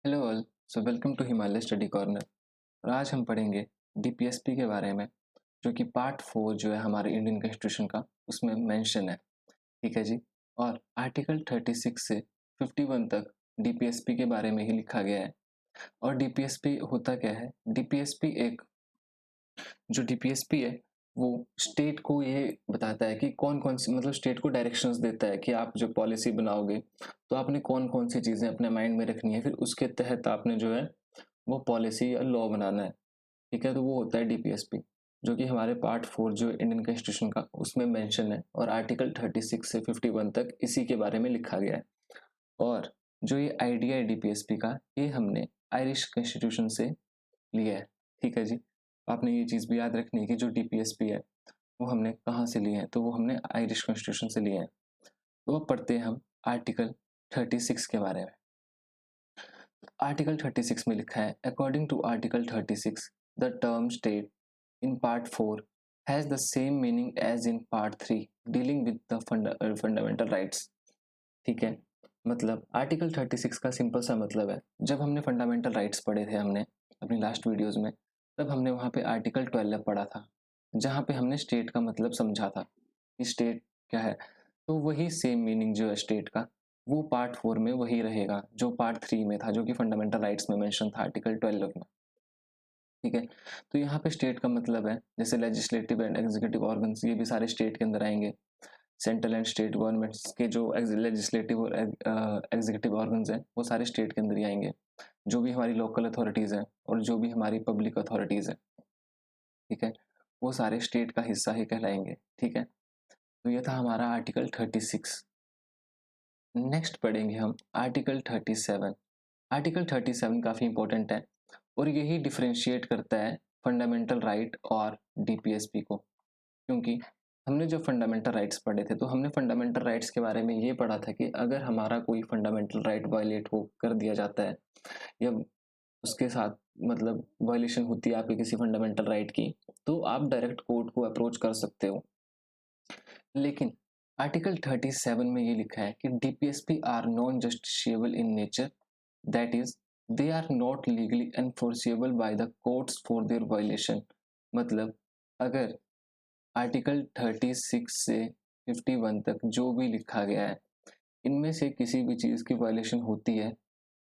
Hello all. So welcome to Himalaya study corner. और आज हम पढ़ेंगे डीपीएसपी के बारे में, जो कि पार्ट 4 जो है हमारे इंडियन कॉन्स्टिट्यूशन का, उसमें मेंशन है। ठीक है जी। और आर्टिकल 36 से 51 तक डीपीएसपी के बारे में ही लिखा गया है। और डीपीएसपी होता क्या है? डीपीएसपी है वो स्टेट को ये बताता है कि कौन कौन सी, मतलब स्टेट को डायरेक्शंस देता है कि आप जो पॉलिसी बनाओगे तो आपने कौन कौन सी चीज़ें अपने माइंड में रखनी है, फिर उसके तहत आपने जो है वो पॉलिसी या लॉ बनाना है। ठीक है, तो वो होता है डीपीएसपी, जो कि हमारे पार्ट 4 जो इंडियन कॉन्स्टिट्यूशन का, उसमें मेंशन है। और आर्टिकल 36 से 51 तक इसी के बारे में लिखा गया है। और जो ये आइडिया है डीपीएसपी का, ये हमने आयरिश कॉन्स्टिट्यूशन से लिया है। ठीक है जी। आपने ये चीज़ भी याद रखनी है कि जो डीपीएसपी है वो हमने कहाँ से लिए हैं, तो वो हमने आयरिश कॉन्स्टिट्यूशन से लिए हैं। तो अब पढ़ते हैं हम आर्टिकल 36 के बारे में। आर्टिकल 36 में लिखा है, according to article 36 the term state in part 4 has the same meaning as in part 3 dealing with the fundamental rights। ठीक है, मतलब आर्टिकल 36 का सिंपल सा मतलब है, जब हमने फंडामेंटल राइट्स पढ़े थे हमने अपनी लास्ट वीडियोस में, तब हमने वहाँ पे आर्टिकल 12 पढ़ा था, जहाँ पे हमने स्टेट का मतलब समझा था कि स्टेट क्या है। तो वही सेम मीनिंग जो है स्टेट का, वो पार्ट 4 में वही रहेगा जो पार्ट 3 में था, जो कि फंडामेंटल राइट्स में मेंशन था आर्टिकल 12 में। ठीक है, तो यहाँ पे स्टेट का मतलब है जैसे लेजिस्लेटिव एंड एग्जीक्यूटिव ऑर्गन्स, ये भी सारे स्टेट के अंदर आएंगे। सेंट्रल एंड स्टेट गवर्नमेंट्स के जो लेजिस्लेटिव और एग्जीक्यूटिव ऑर्गन्स हैं, वो सारे स्टेट के अंदर ही आएंगे। जो भी हमारी लोकल अथॉरिटीज़ हैं और जो भी हमारी पब्लिक अथॉरिटीज़ हैं, ठीक है, वो सारे स्टेट का हिस्सा ही कहलाएंगे। ठीक है, तो ये था हमारा आर्टिकल 36। नेक्स्ट पढ़ेंगे हम आर्टिकल 37। आर्टिकल 37 काफ़ी इंपॉर्टेंट है और यही डिफ्रेंशिएट करता है फंडामेंटल राइट और डीपीएसपी को। क्योंकि हमने जो फंडामेंटल राइट्स पढ़े थे, तो हमने फंडामेंटल राइट्स के बारे में ये पढ़ा था कि अगर हमारा कोई फंडामेंटल राइट वायलेट हो कर दिया जाता है, या उसके साथ मतलब वायलेशन होती है आपकी किसी फंडामेंटल राइट की, तो आप डायरेक्ट कोर्ट को अप्रोच कर सकते हो। लेकिन आर्टिकल 37 में ये लिखा है कि DPSP are non justiciable in nature, that is they are not legally enforceable by the courts for their violation. मतलब अगर आर्टिकल 36 से 51 तक जो भी लिखा गया है, इनमें से किसी भी चीज़ की वायलेशन होती है,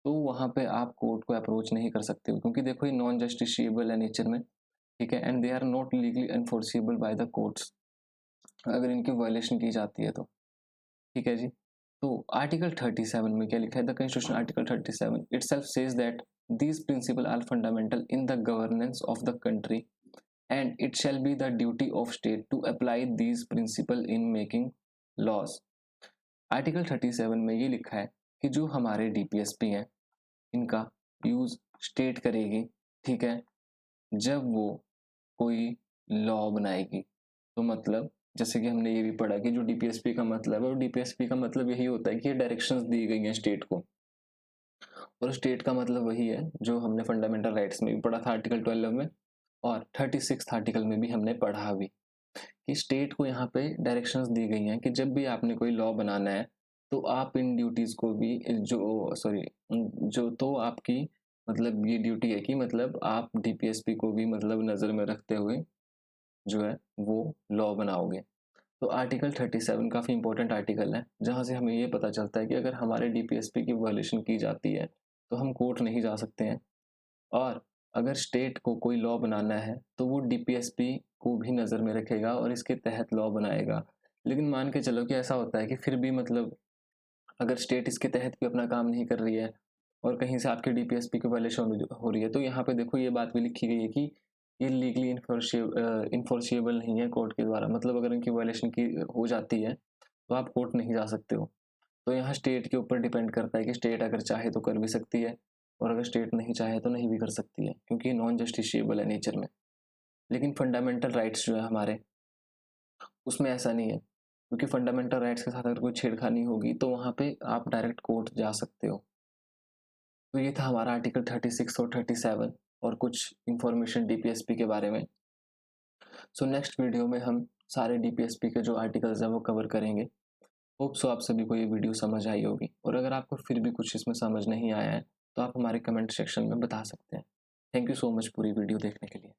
तो वहाँ पे आप कोर्ट को अप्रोच नहीं कर सकते हो, क्योंकि देखो ये नॉन जस्टिशिएबल है नेचर में। ठीक है, and they are not legally enforceable by the courts, अगर इनकी वायलेशन की जाती है तो। ठीक है जी। तो आर्टिकल 37 में क्या लिखा है? The constitution article 37 itself says that these principles are fundamental in the governance of the country and it shall be the duty of state to apply these principles in making laws। Article 37 में ये लिखा है कि जो हमारे DPSP हैं, इनका use state करेगी। ठीक है, जब वो कोई लॉ बनाएगी। तो मतलब जैसे कि हमने ये भी पढ़ा कि जो डीपीएसपी का मतलब है, और डीपीएसपी का मतलब यही होता है कि ये डायरेक्शंस दी गई हैं स्टेट को। और स्टेट का मतलब वही है जो हमने फंडामेंटल राइट्स में भी पढ़ा था आर्टिकल 12 में, और 36 आर्टिकल में भी हमने पढ़ा भी, कि स्टेट को यहाँ पे डायरेक्शंस दी गई हैं कि जब भी आपने कोई लॉ बनाना है, तो आप इन ड्यूटीज़ को भी जो सॉरी जो तो आपकी मतलब ये ड्यूटी है कि मतलब आप डीपीएसपी को भी मतलब नज़र में रखते हुए जो है वो लॉ बनाओगे। तो आर्टिकल 37 काफ़ी इंपॉर्टेंट आर्टिकल है, जहाँ से हमें ये पता चलता है कि अगर हमारे डीपीएसपी की वायलेशन की जाती है तो हम कोर्ट नहीं जा सकते हैं। और अगर स्टेट को कोई लॉ बनाना है तो वो डीपीएसपी को भी नज़र में रखेगा और इसके तहत लॉ बनाएगा। लेकिन मान के चलो कि ऐसा होता है कि फिर भी मतलब अगर स्टेट इसके तहत भी अपना काम नहीं कर रही है और कहीं से आपके डीपीएसपी की वायलेशन हो रही है, तो यहाँ पे देखो ये बात भी लिखी गई है कि ये लीगली इन्फोर्सिएबल नहीं है कोर्ट के द्वारा। मतलब अगर इनकी वायलेशन की हो जाती है तो आप कोर्ट नहीं जा सकते हो। तो यहाँ स्टेट के ऊपर डिपेंड करता है कि स्टेट अगर चाहे तो कर भी सकती है, और अगर स्टेट नहीं चाहे तो नहीं भी कर सकती है, क्योंकि नॉन जस्टिशिएबल है नेचर में। लेकिन फंडामेंटल राइट्स जो है हमारे, उसमें ऐसा नहीं है, क्योंकि फंडामेंटल राइट्स के साथ अगर कोई छेड़खानी होगी तो वहाँ पे आप डायरेक्ट कोर्ट जा सकते हो। तो ये था हमारा आर्टिकल 36 और 37 और कुछ इंफॉर्मेशन डीपीएसपी के बारे में। सो नेक्स्ट वीडियो में हम सारे डीपीएसपी के जो आर्टिकल्स हैं वो कवर करेंगे। होप सो आप सभी को ये वीडियो समझ आई होगी, और अगर आपको फिर भी कुछ इसमें समझ नहीं आया है तो आप हमारे कमेंट सेक्शन में बता सकते हैं। थैंक यू सो मच पूरी वीडियो देखने के लिए।